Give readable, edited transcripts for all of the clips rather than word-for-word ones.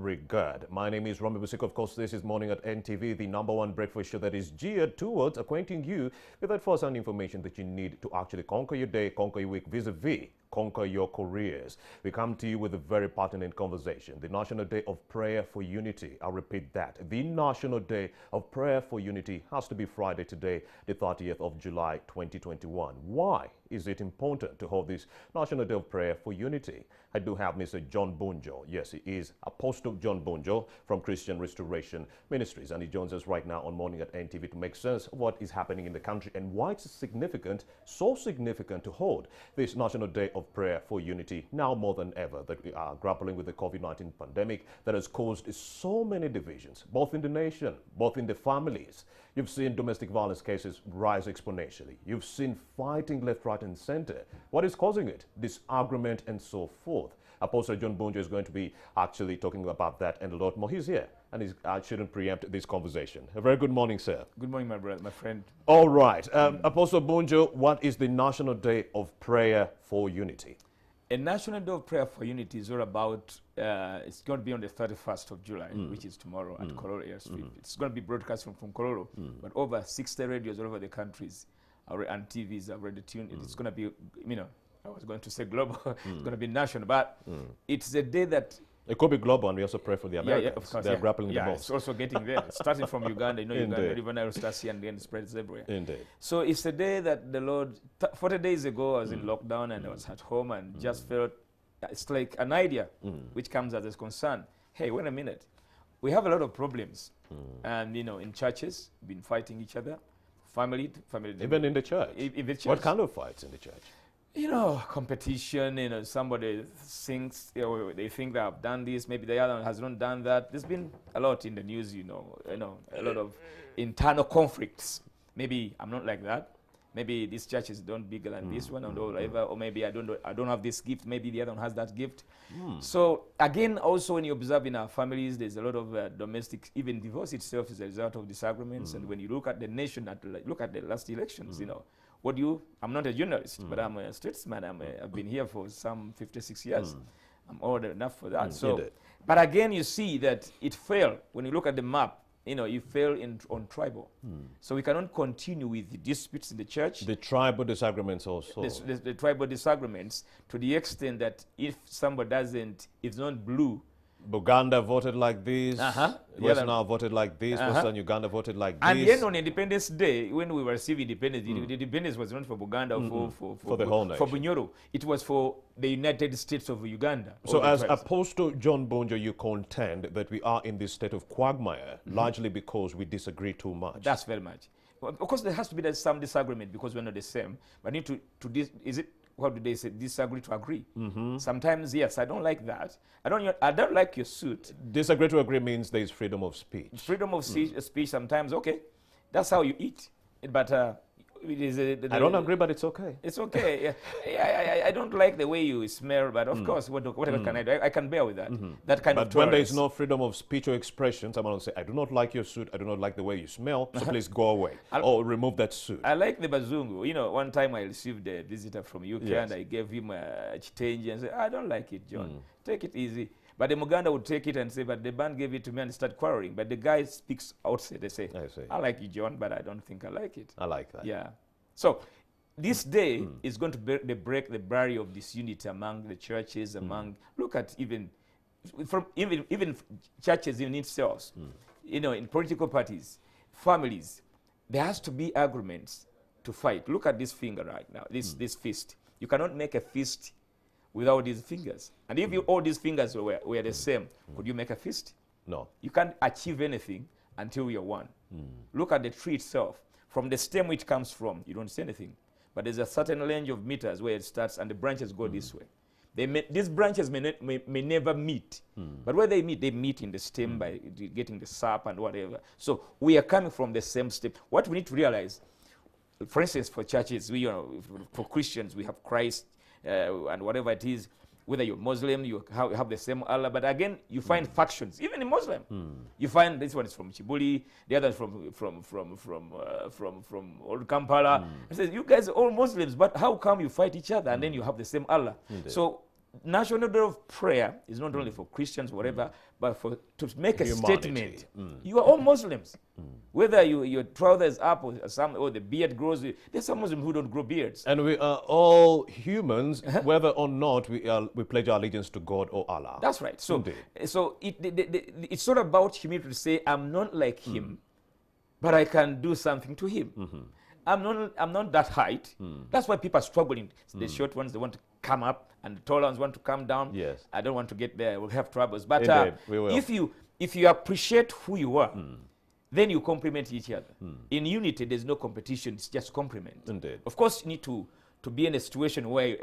regard. My name is Romy Busik. Of course, this is Morning at NTV, the #1 breakfast show that is geared towards acquainting you with that first-hand information that you need to actually conquer your day, conquer your week, vis-a-vis conquer your careers. We come to you with a very pertinent conversation. The National Day of Prayer for Unity. I'll repeat that. The National Day of Prayer for Unity has to be Friday today, the 30th of July, 2021. Why is it important to hold this National Day of Prayer for Unity? I do have Mr. John Bunjo. Yes, he is Apostle John Bunjo from Christian Restoration Ministries, and he joins us right now on Morning at NTV to make sense of what is happening in the country and why it's significant, so significant to hold this National Day of Prayer for Unity now more than ever, that we are grappling with the COVID-19 pandemic that has caused so many divisions, both in the nation, both in the families. You've seen domestic violence cases rise exponentially. You've seen fighting left, right, and center. What is causing it? Disagreement and so forth. Apostle John Bunjo is going to be actually talking about that and a lot more. He's here, and I shouldn't preempt this conversation. A very good morning, sir. Good morning, my brother, my friend. All right. Apostle Bunjo, what is the National Day of Prayer for Unity? A National Day of Prayer for Unity is all about, it's going to be on the 31st of July, which is tomorrow at Kololo Airstrip. It's going to be broadcast from Kololo, but over 60 radios all over the countries and TVs are already tuned. It's going to be, I was going to say global, it's going to be national, but it's a day that... It could be global, and we also pray for the Americans. Yeah, of course. They're grappling the most. It's also getting there. Starting from Uganda, Uganda, River Nile starts here and then it spreads everywhere. Indeed. So it's a day that the Lord, 40 days ago, I was in lockdown and I was at home and just felt, it's like an idea which comes as a concern. Hey, wait a minute. We have a lot of problems. And, in churches, been fighting each other, family. Even in the church. In the church. What kind of fights in the church? Competition, somebody thinks, they think they have done this, maybe the other one has not done that. There's been a lot in the news, a lot of internal conflicts. Maybe I'm not like that. Maybe this church is done bigger than this one, or whatever, or maybe I don't have this gift, maybe the other one has that gift. So again, also when you observe in our families, there's a lot of domestic, even divorce itself is a result of disagreements. And when you look at the nation, look at the last elections, I'm not a journalist, but I'm a statesman. I've been here for some 56 years. I'm old enough for that. But again, you see that it failed. When you look at the map, you fail on tribal. So we cannot continue with the disputes in the church. The tribal disagreements also. The tribal disagreements, to the extent that if somebody it's not blue, Uganda voted like this, West Nile voted like this, Western Uganda voted like this. And then on Independence Day, when we were receiving independence, the independence was not for Uganda or for the whole nation. For Bunyoro. It was for the United States of Uganda. So as Apostle John Bunjo, you contend that we are in this state of quagmire, largely because we disagree too much. That's very much. Well, of course, there has to be some disagreement because we're not the same. But need to what do they say? Disagree to agree. Sometimes, yes, I don't like that. I don't like your suit. Disagree to agree means there is freedom of speech. Freedom of speech sometimes, okay. That's how you eat. But I don't agree, but it's okay. It's okay. I don't like the way you smell, but of course, whatever can I do? I can bear with that. That kind of tolerance. But when there is no freedom of speech or expression, someone will say, I do not like your suit, I do not like the way you smell, so please go away. Or remove that suit. I like the bazungu. One time I received a visitor from UK and I gave him a change and said, I don't like it, John. Take it easy. But the Muganda would take it and say, but the band gave it to me and start quarreling. But the guy speaks outside. They say, I like you, John, but I don't think I like it. I like that. Yeah. So this day is going to break the barrier of disunity among the churches, look at even churches in itself, in political parties, families. There has to be agreements to fight. Look at this finger right now, this fist. You cannot make a fist without these fingers. And if all these fingers were the same, could you make a fist? No. You can't achieve anything until you're one. Look at the tree itself. From the stem which comes from, you don't see anything. But there's a certain range of meters where it starts and the branches go this way. These branches may never meet. But where they meet in the stem by getting the sap and whatever. So we are coming from the same stem. What we need to realize, for instance, for churches, for Christians, we have Christ, and whatever it is, whether you're Muslim, you have the same Allah, but again, you find factions, even in Muslim. You find this one is from Chibuli, the other is from Old Kampala. It says, you guys are all Muslims, but how come you fight each other and then you have the same Allah? So National Day of Prayer is not only for Christians, whatever, but to make a Humanity. statement. You are all Muslims. Whether your trousers up or the beard grows, there's some Muslims who don't grow beards. And we are all humans, whether or not we pledge our allegiance to God or Allah. That's right. So, Indeed. so it's not about humility to say, I'm not like him, but I can do something to him. I'm not that height. That's why people are struggling. The short ones, they want to come up, and the tall ones want to come down. Yes. I don't want to get there. We'll have troubles. But Indeed, we will. if you appreciate who you are, then you complement each other. In unity, there's no competition. It's just complement. Indeed. Of course, you need to be in a situation where,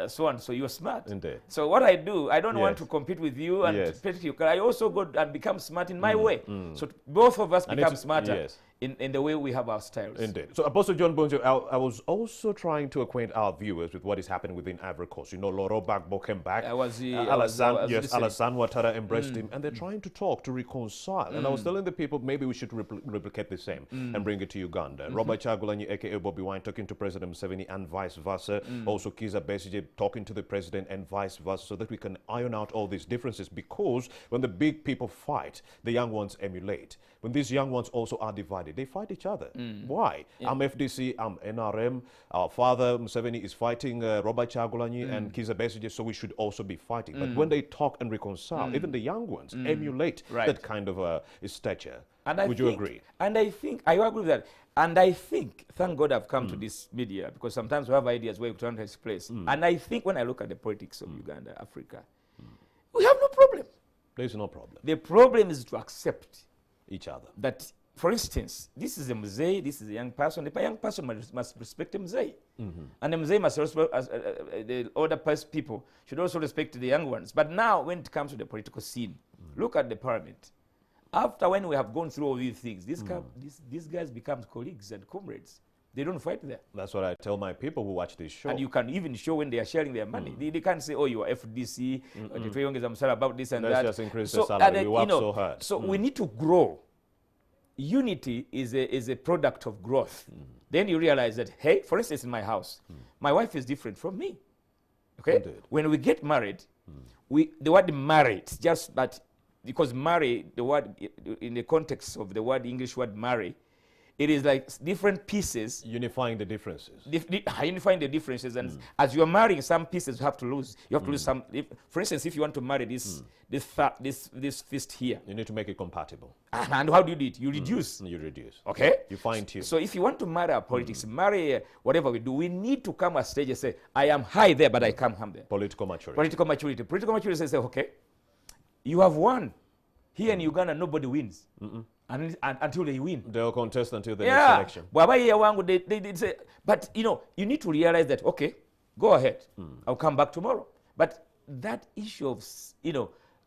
so and so, you're smart. Indeed. So what I do, I don't want Yes. to compete with you and Yes. compete with you. I also go and become smart in my way. So both of us And become it's- smarter yes. in the way we have our styles. Indeed. So, Apostle John Bonjo, I was also trying to acquaint our viewers with what is happening within Ivory Coast. You know, Loro Gbagbo came back. I was Alassane listening. Ouattara embraced him, and they're trying to talk, to reconcile. And I was telling the people, maybe we should replicate the same and bring it to Uganda. Robert Chagulanyi, aka Bobby Wine, talking to President Museveni and vice versa. Also, Kizza Besigye talking to the president and vice versa, so that we can iron out all these differences. Because when the big people fight, the young ones emulate. When these young ones also are divided, they fight each other. Why? I'm FDC, I'm NRM. Our father Museveni is fighting Robert Chagulanyi and Kizza Besigye, so we should also be fighting. But when they talk and reconcile, even the young ones emulate that kind of stature. Would you agree? And I think, I agree with that. And I think, thank God I've come to this media, because sometimes we have ideas where we turn to its place. And I think when I look at the politics of Uganda, Africa, we have no problem. There's no problem. The problem is to accept Each other. that, for instance, this is a Mzee, this is a young person. The young person must respect the Mzee. And the Mzee must respect, the older people should also respect the young ones. But now, when it comes to the political scene, look at the parliament. After when we have gone through all these things, these guys become colleagues and comrades. They don't fight there. That's what I tell my people who watch this show. And you can even show when they are sharing their money. They can't say, oh, you are FDC, I'm sorry about this and Let's that. just increase the salary. We work so hard. So we need to grow. Unity is a product of growth. Then you realize that, hey, for instance, in my house, my wife is different from me. Okay? Indeed. When we get married, the word married, just that, because marry, the word, in the context of the word, English word marry, it is like different pieces. Unifying the differences. Unifying the differences, and as you are marrying, some pieces you have to lose. You have to lose some. For instance, if you want to marry this fist here, You need to make it compatible. and how do you do it? You reduce. You reduce. Okay. You fine tune. So if you want to marry our politics, marry whatever we do, we need to come at stage and say, I am high there, but I come high there. Political maturity. Political maturity. Political maturity says, okay, you have won. Here in Uganda, nobody wins. Until they win. They'll contest until the next election. They did say, but you need to realize that, okay, go ahead. I'll come back tomorrow. But that issue of,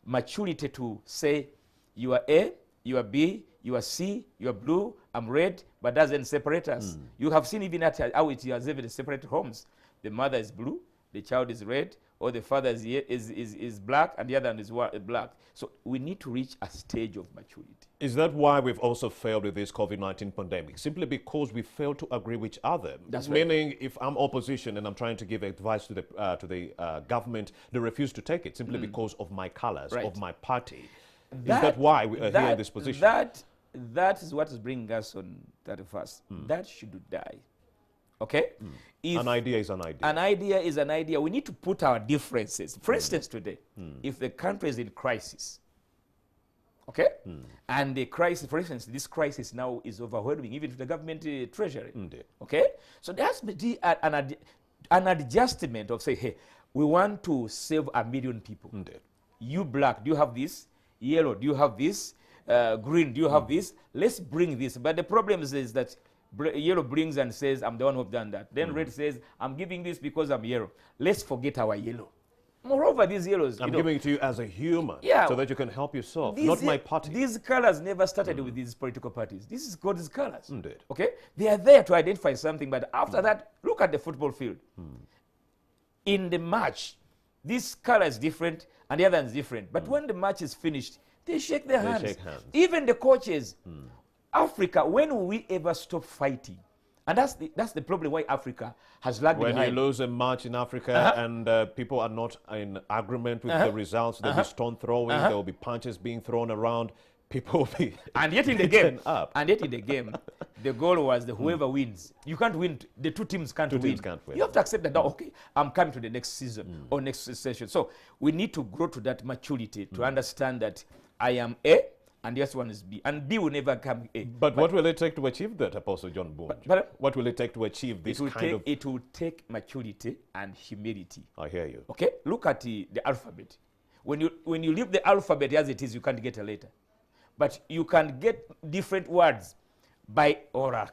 maturity to say, you are A, you are B, you are C, you are blue, I'm red, but doesn't separate us. You have seen even how it has even separate homes. The mother is blue, the child is red, or the father is black and the other one is black. So we need to reach a stage of maturity. Is that why we've also failed with this COVID-19 pandemic? Simply because we failed to agree with each other. That's right. Meaning, if I'm opposition and I'm trying to give advice to the government, they refuse to take it simply because of my colors, of my party. Is that why we are here in this position? That is what is bringing us on 31st. That should die. Okay? An idea is an idea. An idea is an idea. We need to put our differences. For instance, today, if the country is in crisis, okay? And the crisis, for instance, this crisis now is overwhelming, even to the government treasury. Indeed. Okay? So there has to be an adjustment of say, hey, we want to save 1 million people. Indeed. You black, do you have this? Yellow, do you have this? Green, do you have this? Let's bring this. But the problem is that yellow brings and says, I'm the one who've done that. Then red says, I'm giving this because I'm yellow. Let's forget our yellow. Moreover, these yellows, I'm giving it to you as a human, so that you can help yourself, not my party. These colors never started with these political parties. This is God's colors. Indeed. Okay? They are there to identify something, but after that, look at the football field. In the match, this color is different and the other is different. But when the match is finished, they shake their hands. Shake hands. Even the coaches. Africa, when will we ever stop fighting? And that's the problem why Africa has lagged When behind. you lose a match in Africa and people are not in agreement with the results, there'll be stone throwing, there will be punches being thrown around, people will be And yet in the game, up. the goal was the whoever wins. You can't win. The two teams can't win. Can't win. You have to accept that. Okay, I'm coming to the next season or next session. So we need to grow to that maturity to understand that I am A and the other one is B, and B will never come A. But what will it take to achieve that, Apostle John Bunge? What will it take to achieve this It will take maturity and humility. I hear you. Okay, look at the alphabet. When you leave the alphabet as it is, you can't get a letter. But you can get different words by oral.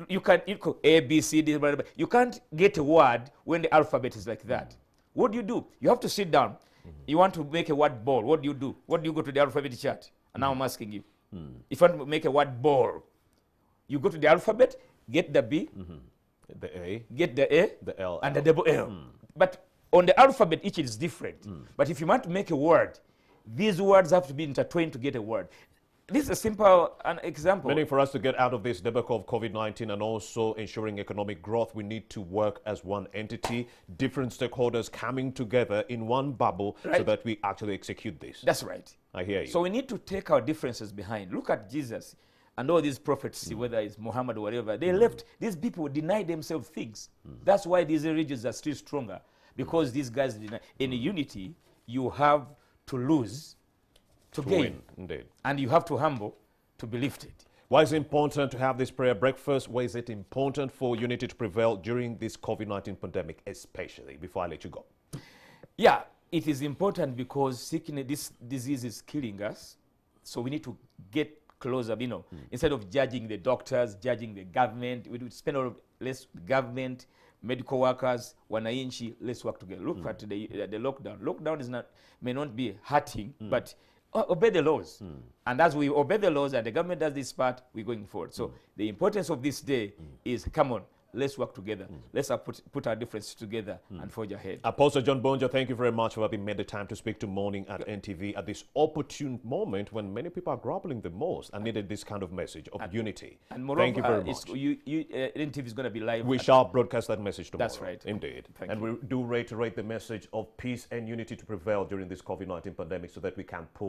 You can A, B, C, D, blah, blah, blah. You can't get a word when the alphabet is like that. What do? You have to sit down. You want to make a word ball. What do? What do you go to the alphabet chart? And now I'm asking you. If you want to make a word ball, you go to the alphabet, get the B, the A, get the A, the L, and the double L. But on the alphabet, each is different. But if you want to make a word, these words have to be intertwined to get a word. This is a simple example. Meaning for us to get out of this debacle of COVID-19 and also ensuring economic growth, we need to work as one entity, different stakeholders coming together in one bubble so that we actually execute this. That's right. I hear you. So we need to take our differences behind. Look at Jesus and all these prophets, whether it's Muhammad or whatever. They left. These people deny themselves things. That's why these religions are still stronger, because these guys deny. In unity, you have to lose to gain. Win, indeed. And you have to humble to be lifted. Why is it important to have this prayer breakfast? Why is it important for unity to prevail during this COVID-19 pandemic, especially, before I let you go? Yeah, it is important because sickness, this disease is killing us. So we need to get closer, instead of judging the doctors, judging the government, we would spend less government, medical workers, wananchi, let's work together. Look at the lockdown. Lockdown may not be hurting, but obey the laws. And as we obey the laws and the government does this part, we're going forward. So the importance of this day is, come on, let's work together. Let's put our differences together and forge ahead. Apostle John Bunge, thank you very much for having made the time to speak to Morning at NTV at this opportune moment when many people are grappling the most and needed this kind of message of unity. And moreover, thank you very much. NTV is going to be live. We shall broadcast that message tomorrow. That's right. Indeed. And we do reiterate the message of peace and unity to prevail during this COVID-19 pandemic so that we can pull